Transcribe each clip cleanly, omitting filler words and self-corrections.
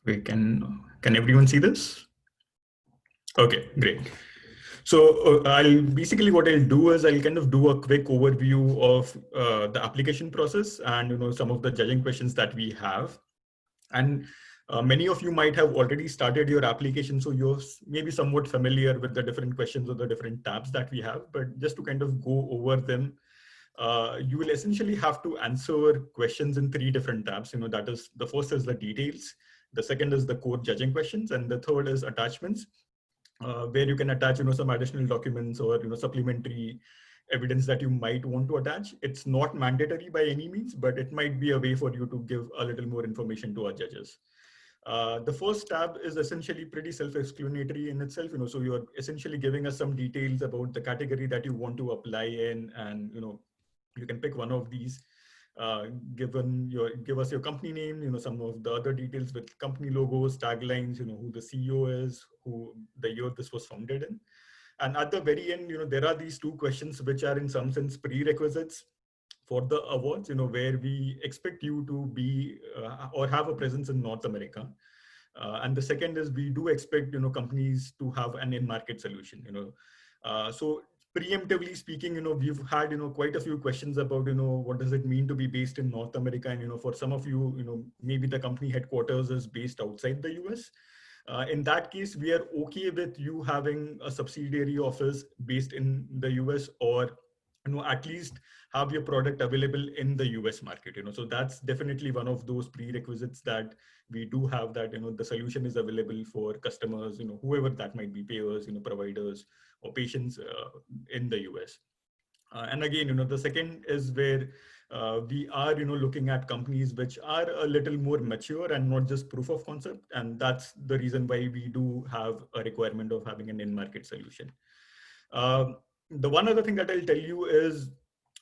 We can everyone see this? Okay, great. So I'll basically what I'll do is I'll kind of do a quick overview of the application process and some of the judging questions that we have. And many of you might have already started your application, so you're maybe somewhat familiar with the different questions or the different tabs that we have. But just to kind of go over them, you will essentially have to answer questions in three different tabs. That is, the first is the details, the second is the code judging questions, and the third is attachments, where you can attach some additional documents or supplementary evidence that you might want to attach. It's not mandatory by any means, but it might be a way for you to give a little more information to our judges. The first tab is essentially pretty self-explanatory in itself. So you're essentially giving us some details about the category that you want to apply in, and you can pick one of these. Give us your company name, some of the other details with company logos, taglines, who the CEO is, who the year this was founded in. And at the very end, there are these two questions which are in some sense prerequisites for the awards, where we expect you to be or have a presence in North America. And the second is we do expect, companies to have an in-market solution, so preemptively speaking, we've had, quite a few questions about, what does it mean to be based in North America? And, for some of you, maybe the company headquarters is based outside the US. In that case, we are okay with you having a subsidiary office based in the US, or at least have your product available in the US market. So that's definitely one of those prerequisites that we do have, that the solution is available for customers, whoever that might be, payers, providers or patients in the US. And again, the second is where we are, looking at companies which are a little more mature and not just proof of concept. And that's the reason why we do have a requirement of having an in-market solution. The one other thing that I'll tell you is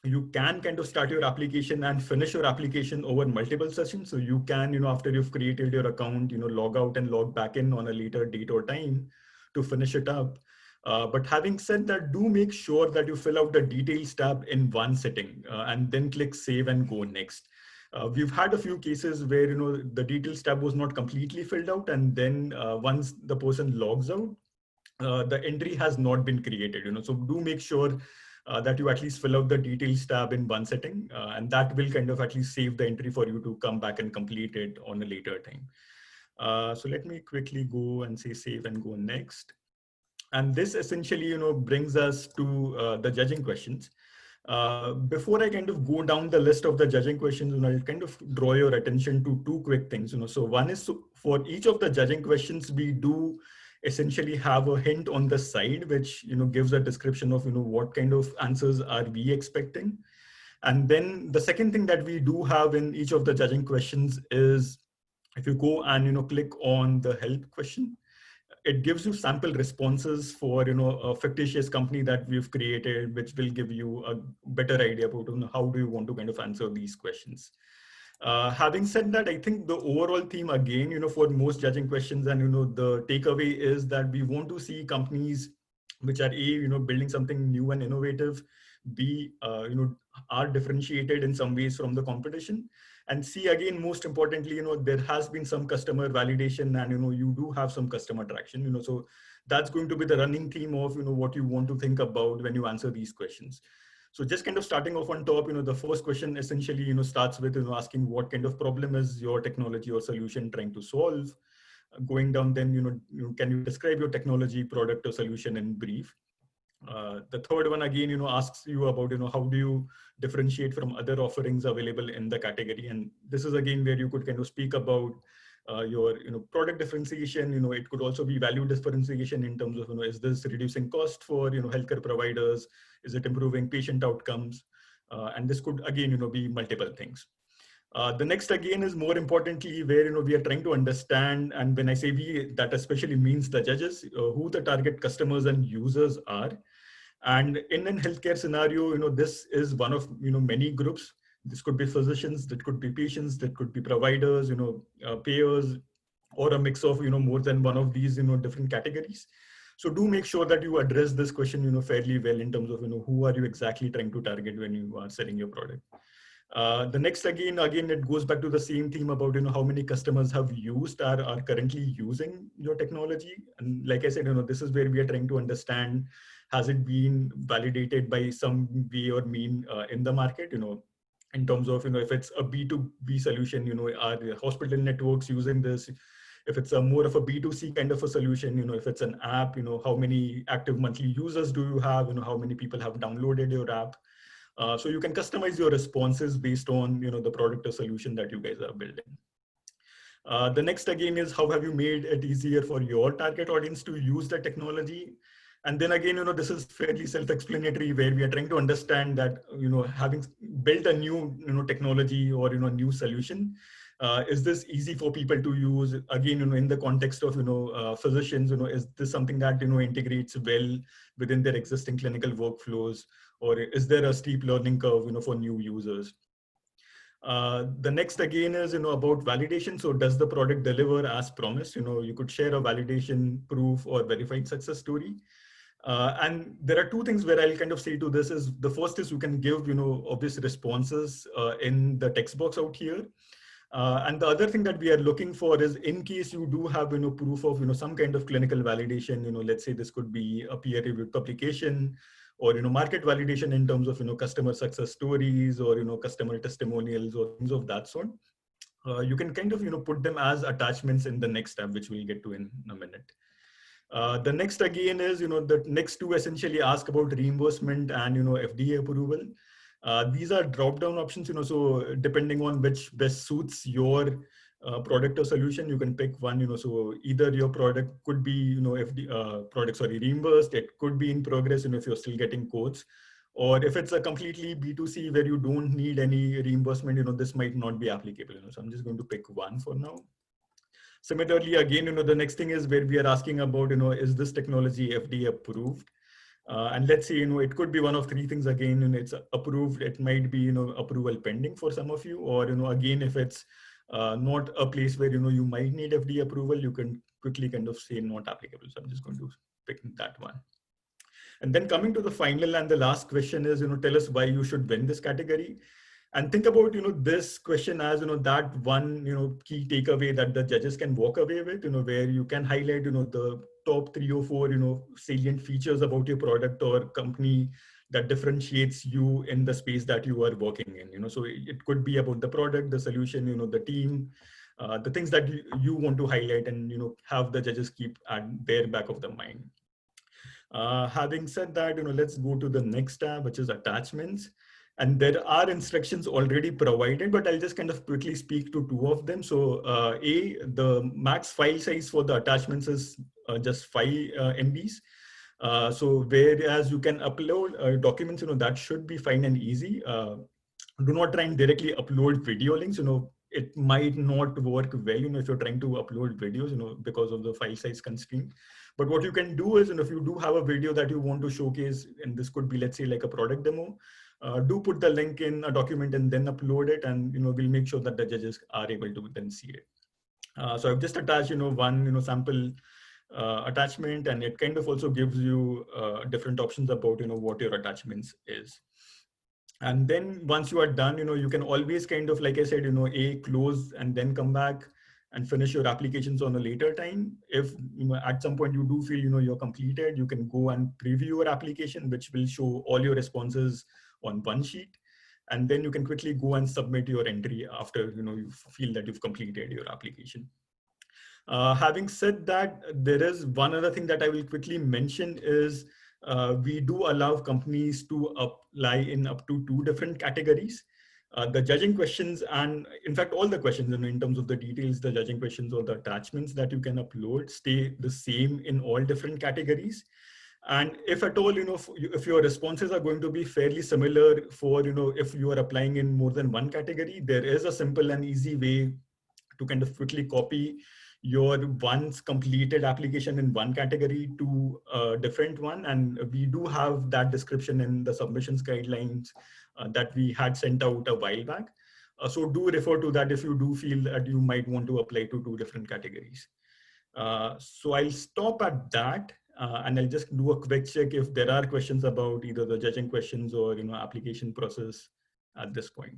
you can kind of start your application and finish your application over multiple sessions. So you can, after you've created your account, log out and log back in on a later date or time to finish it up. But having said that, do make sure that you fill out the details tab in one sitting and then click save and go next. We've had a few cases where, the details tab was not completely filled out. And then once the person logs out, the entry has not been created, so do make sure that you at least fill out the details tab in one setting, and that will kind of at least save the entry for you to come back and complete it on a later time. So let me quickly go and say save and go next. And this essentially, brings us to the judging questions. Before I kind of go down the list of the judging questions, I'll kind of draw your attention to two quick things. So one is, for each of the judging questions, we do essentially have a hint on the side, which gives a description of what kind of answers are we expecting. And then the second thing that we do have in each of the judging questions is, if you go and click on the help question, it gives you sample responses for a fictitious company that we've created, which will give you a better idea about how do you want to kind of answer these questions. Having said that, I think the overall theme again, for most judging questions, and the takeaway is that we want to see companies which are building something new and innovative, B, are differentiated in some ways from the competition, and C, again, most importantly, there has been some customer validation, and you do have some customer traction, so that's going to be the running theme of what you want to think about when you answer these questions. So just kind of starting off on top, the first question essentially, starts with asking what kind of problem is your technology or solution trying to solve. Going down, then can you describe your technology, product, or solution in brief? The third one again, asks you about how do you differentiate from other offerings available in the category, and this is again where you could kind of speak about your product differentiation. It could also be value differentiation in terms of is this reducing cost for healthcare providers, is it improving patient outcomes, and this could again be multiple things. The next again is more importantly where we are trying to understand, and when I say we, that especially means the judges, who the target customers and users are. And in a healthcare scenario, this is one of many groups. This could be physicians, that could be patients, that could be providers, payers, or a mix of more than one of these different categories. So do make sure that you address this question fairly well in terms of who are you exactly trying to target when you are selling your product. The next, again, it goes back to the same theme about, how many customers have used or are currently using your technology. And like I said, this is where we are trying to understand, has it been validated by some way or mean in the market, in terms of, if it's a B2B solution, are the hospital networks using this? If it's a more of a B2C kind of a solution, if it's an app, how many active monthly users do you have? How many people have downloaded your app? So you can customize your responses based on the product or solution that you guys are building. The next again is, how have you made it easier for your target audience to use the technology? And then again, this is fairly self-explanatory, where we are trying to understand that, having built a new, technology or, new solution, is this easy for people to use? Again, in the context of, physicians, is this something that, integrates well within their existing clinical workflows? Or is there a steep learning curve, for new users? The next again is, about validation. So does the product deliver as promised? You could share a validation proof or verified success story. And there are two things where I'll kind of say to this is, the first is you can give, obvious responses in the text box out here. And the other thing that we are looking for is, in case you do have, proof of, some kind of clinical validation, let's say this could be a peer-reviewed publication, or, market validation in terms of, customer success stories, or, customer testimonials or things of that sort. You can kind of, put them as attachments in the next tab, which we'll get to in a minute. The next again is, the next two essentially ask about reimbursement and, FDA approval. These are drop-down options, so depending on which best suits your product or solution, you can pick one, so either your product could be, reimbursed, it could be in progress, if you're still getting quotes, or if it's a completely B2C where you don't need any reimbursement, this might not be applicable, so I'm just going to pick one for now. Similarly, again, the next thing is where we are asking about, is this technology FDA approved? And let's say, it could be one of three things again, it's approved, it might be, approval pending for some of you, or, again, if it's not a place where, you might need FDA approval, you can quickly kind of say not applicable. So I'm just going to pick that one. And then coming to the final and the last question is, tell us why you should win this category. And think about, this question as, that one, key takeaway that the judges can walk away with, where you can highlight, the top 3 or 4, salient features about your product or company that differentiates you in the space that you are working in, so it could be about the product, the solution, the team, the things that you want to highlight and, have the judges keep at their back of the mind. Having said that, let's go to the next tab, which is attachments. And there are instructions already provided, but I'll just kind of quickly speak to two of them. So the max file size for the attachments is just 5 MBs. So whereas you can upload documents, that should be fine and easy. Do not try and directly upload video links, it might not work well, if you're trying to upload videos, because of the file size constraint. But what you can do is, if you do have a video that you want to showcase, and this could be, let's say, like a product demo, do put the link in a document and then upload it, and we'll make sure that the judges are able to then see it. So I've just attached one sample attachment, and it kind of also gives you different options about what your attachments is. And then once you are done, you can always kind of, like I said, close and then come back and finish your applications on a later time. If at some point you do feel you're completed, you can go and preview your application, which will show all your responses on one sheet. And then you can quickly go and submit your entry after you feel that you've completed your application. Having said that, there is one other thing that I will quickly mention is we do allow companies to apply in up to 2 different categories. The judging questions, and in fact, all the questions in terms of the details, the judging questions or the attachments that you can upload stay the same in all different categories. And if at all, if your responses are going to be fairly similar for, if you are applying in more than one category, there is a simple and easy way to kind of quickly copy your once completed application in one category to a different one. And we do have that description in the submissions guidelines that we had sent out a while back. So do refer to that if you do feel that you might want to apply to 2 different categories. So I'll stop at that. And I'll just do a quick check if there are questions about either the judging questions or application process at this point.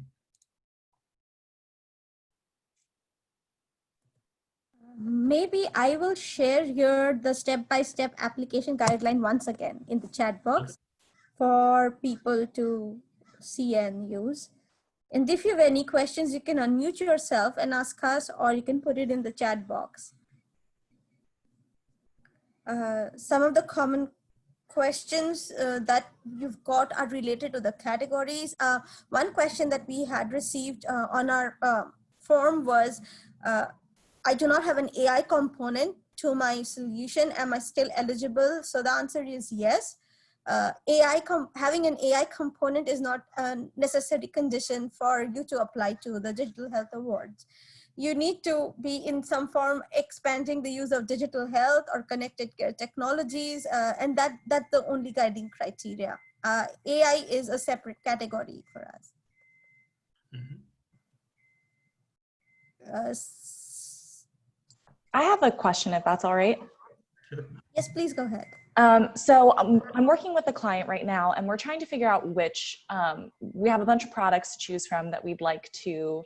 Maybe I will share here the step-by-step application guideline once again in the chat box for people to see and use. And if you have any questions, you can unmute yourself and ask us, or you can put it in the chat box. Some of the common questions that you've got are related to the categories. One question that we had received on our form was, I do not have an AI component to my solution. Am I still eligible? So the answer is yes. Having an AI component is not a necessary condition for you to apply to the Digital Health Awards. You need to be in some form expanding the use of digital health or connected care technologies, and that's the only guiding criteria. AI is a separate category for us. I have a question, if that's all right. Yes, please go ahead. So I'm working with a client right now, and we're trying to figure out which, we have a bunch of products to choose from that we'd like to,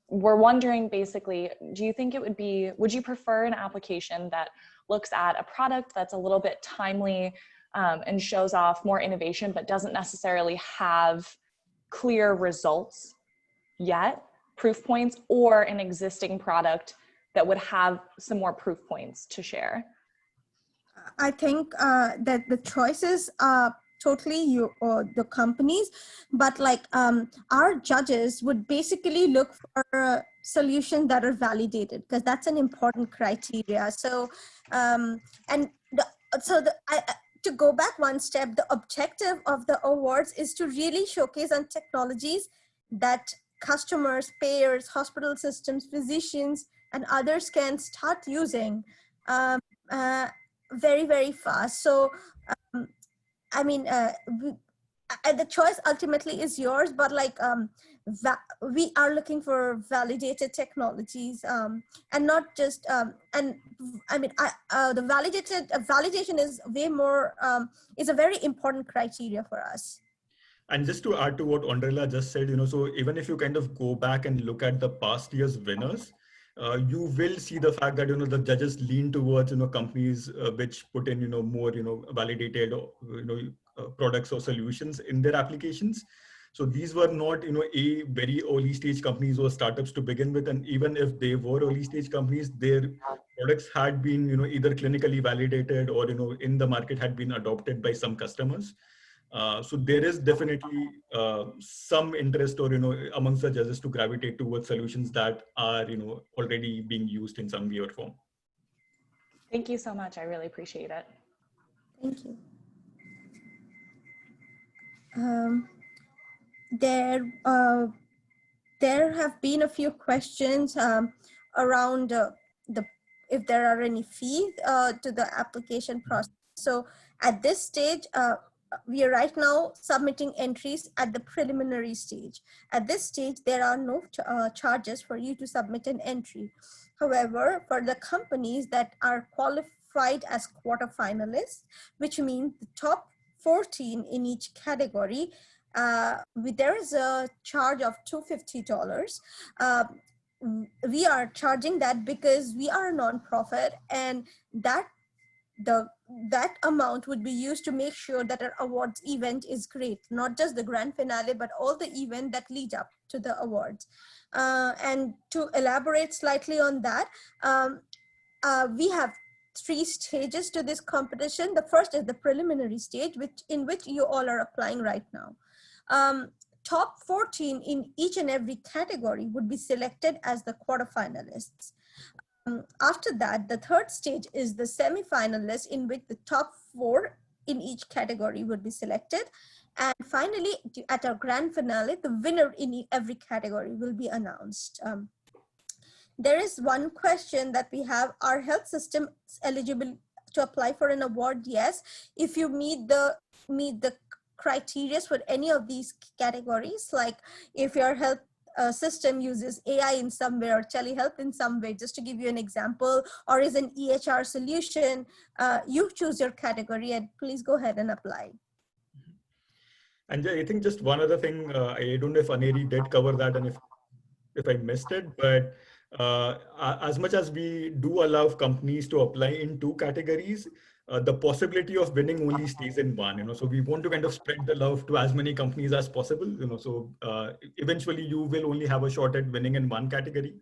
we're wondering basically, do you think it would be, would you prefer an application that looks at a product that's a little bit timely and shows off more innovation, but doesn't necessarily have clear results yet, proof points, or an existing product that would have some more proof points to share? I think that the choices are totally the companies, but like our judges would basically look for solutions that are validated, because that's an important criteria. So to go back one step, the objective of the awards is to really showcase on technologies that customers, payers, hospital systems, physicians, and others can start using very, very fast. So, I mean, the choice ultimately is yours, but like we are looking for validated technologies and not just, and I mean, the validation is way more, is a very important criteria for us. And just to add to what Andrela just said, so even if you kind of go back and look at the past year's winners, you will see the fact that, the judges lean towards, companies which put in, more, validated, products or solutions in their applications. So these were not, a very early stage companies or startups to begin with. And even if they were early stage companies, their products had been, either clinically validated or, in the market had been adopted by some customers. So there is definitely some interest or, amongst the judges to gravitate towards solutions that are, already being used in some way or form. Thank you so much. I really appreciate it. Thank you. There have been a few questions around if there are any fees to the application process. So at this stage, we are right now submitting entries at the preliminary stage. At this stage, there are no charges for you to submit an entry. However, for the companies that are qualified as quarterfinalists, which means the top 14 in each category, there is a charge of $250. We are charging that because we are a nonprofit, and that amount would be used to make sure that our awards event is great, not just the grand finale, but all the event that lead up to the awards. And to elaborate slightly on that, we have 3 stages to this competition. The first is the preliminary stage, in which you all are applying right now. Top 14 in each and every category would be selected as the quarterfinalists. After that, the third stage is the semi-finalists, in which the top 4 in each category would be selected. And finally, at our grand finale, the winner in every category will be announced. There is one question that we have: are health systems eligible to apply for an award? Yes, if you meet the criteria for any of these categories, like if your health system uses AI in some way or telehealth in some way, just to give you an example, or is an EHR solution, you choose your category and please go ahead and apply. And I think just one other thing, I don't know if Aneri did cover that and if I missed it, but as much as we do allow companies to apply in two categories, the possibility of winning only stays in one, so we want to kind of spread the love to as many companies as possible, so eventually you will only have a shot at winning in one category.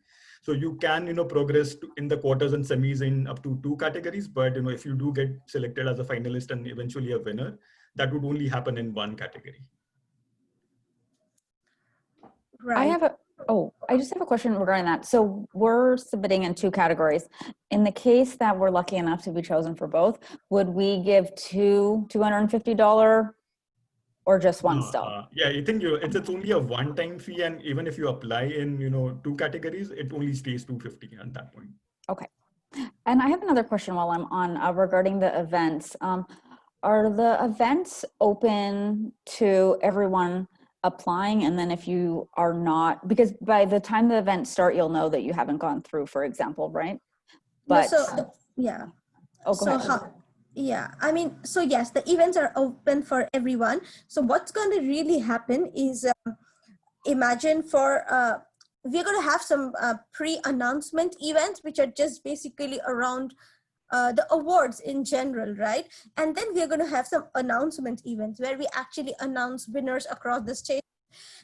So you can, progress in the quarters and semis in up to two categories, but, if you do get selected as a finalist and eventually a winner, that would only happen in one category. Right. I just have a question regarding that. So we're submitting in two categories. In the case that we're lucky enough to be chosen for both, would we give two $250 or just one still? Yeah, I think it's only a one-time fee, and even if you apply in two categories, it only stays $250 at that point. Okay. And I have another question while I'm on regarding the events. Are the events open to everyone applying? And then if you are not, because by the time the events start, you'll know that you haven't gone through, for example, right? But yeah. Oh, go ahead. Yeah, I mean, so yes, the events are open for everyone. So what's going to really happen is, imagine we're going to have some pre-announcement events, which are just basically around the awards in general, right? And then we're going to have some announcement events where we actually announce winners across the state.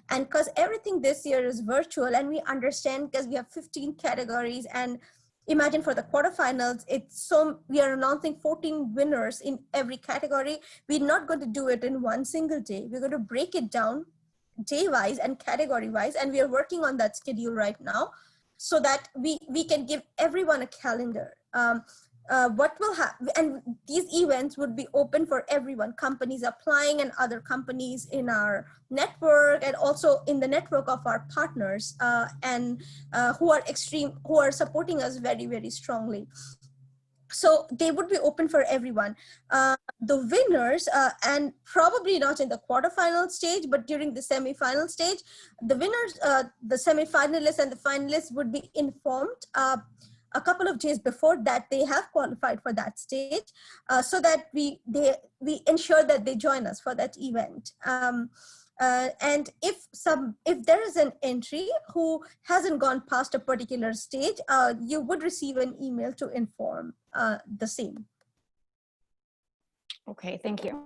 And because everything this year is virtual, and we understand because we have 15 categories, and imagine for the quarterfinals, we are announcing 14 winners in every category. We're not going to do it in one single day. We're going to break it down day-wise and category-wise, and we are working on that schedule right now so that we can give everyone a calendar. What will happen, and these events would be open for everyone, companies applying and other companies in our network, and also in the network of our partners who are supporting us very, very strongly. So they would be open for everyone. The winners, and probably not in the quarterfinal stage, but during the semifinal stage, the winners, the semifinalists and the finalists would be informed a couple of days before that they have qualified for that stage, so that we ensure that they join us for that event. And if there is an entry who hasn't gone past a particular stage, you would receive an email to inform the same. Okay, thank you.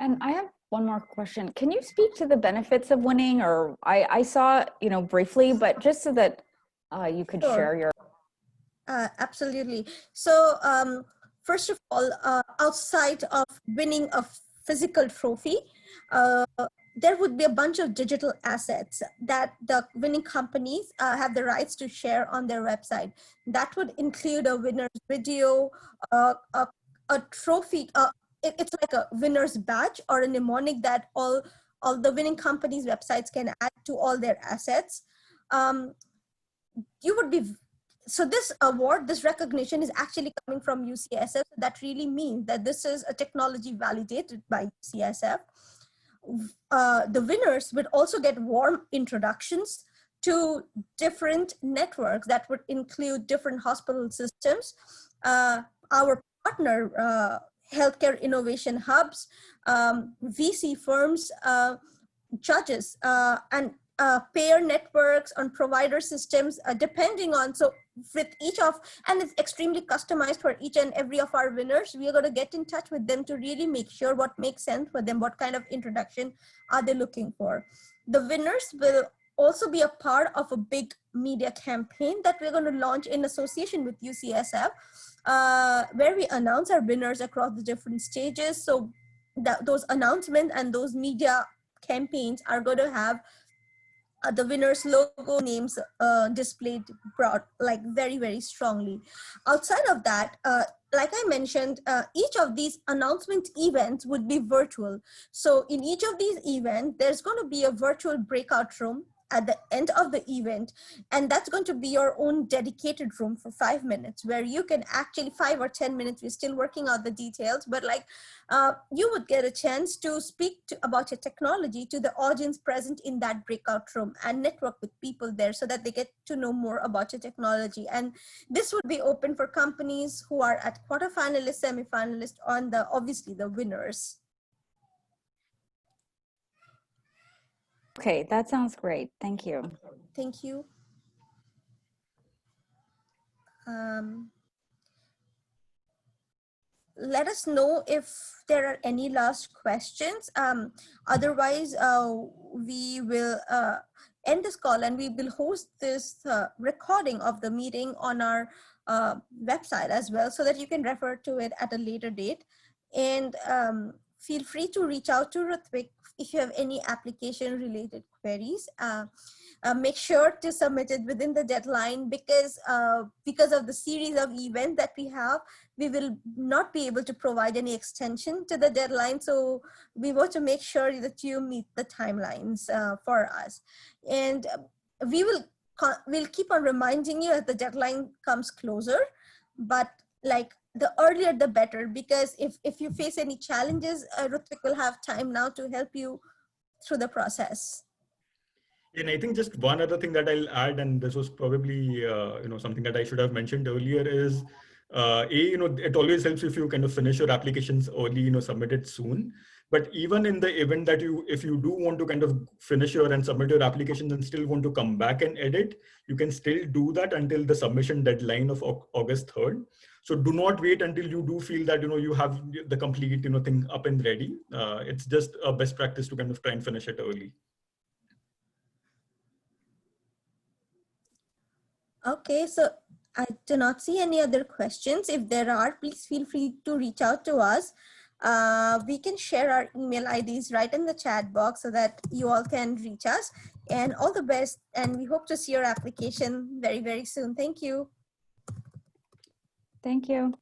And I have one more question. Can you speak to the benefits of winning? Or I saw, briefly, but just so that you could share your. Absolutely. So first of all, outside of winning a physical trophy, there would be a bunch of digital assets that the winning companies have the rights to share on their website. That would include a winner's video, a trophy. It's like a winner's badge or a mnemonic that all the winning companies' websites can add to all their assets. So this award, this recognition is actually coming from UCSF. That really means that this is a technology validated by UCSF. The winners would also get warm introductions to different networks that would include different hospital systems, our partner healthcare innovation hubs, VC firms, judges, and payer networks on provider systems, depending on, so with and it's extremely customized for each and every of our winners. We are going to get in touch with them to really make sure what makes sense for them, what kind of introduction are they looking for. The winners will also be a part of a big media campaign that we're going to launch in association with UCSF, where we announce our winners across the different stages. So those announcements and those media campaigns are going to have the winners' logo names displayed like very, very strongly. Outside of that, like I mentioned, each of these announcement events would be virtual. So in each of these events, there's going to be a virtual breakout room at the end of the event, and that's going to be your own dedicated room for 5 minutes, where you can actually 5 or 10 minutes, we're still working out the details, but like you would get a chance to speak about your technology to the audience present in that breakout room and network with people there so that they get to know more about your technology. And this would be open for companies who are at quarterfinalists, semifinalists, on obviously the winners. Okay, that sounds great. Thank you. Thank you. Let us know if there are any last questions. Otherwise, we will end this call and we will host this recording of the meeting on our website as well, so that you can refer to it at a later date. And feel free to reach out to Rutvik if you have any application related queries. Make sure to submit it within the deadline, because of the series of events that we have, we will not be able to provide any extension to the deadline. So we want to make sure that you meet the timelines for us. And we'll keep on reminding you as the deadline comes closer, but like the earlier the better, because if you face any challenges, Rutvik will have time now to help you through the process. And I think just one other thing that I'll add, and this was probably something that I should have mentioned earlier, is it always helps if you kind of finish your applications early, submit it soon. But even in the event that if you do want to kind of finish and submit your applications and still want to come back and edit, you can still do that until the submission deadline of August 3rd. So do not wait until you do feel that you have the complete thing up and ready. It's just a best practice to kind of try and finish it early. Okay, so I do not see any other questions. If there are, please feel free to reach out to us. We can share our email IDs right in the chat box so that you all can reach us. And all the best. And we hope to see your application very, very soon. Thank you. Thank you.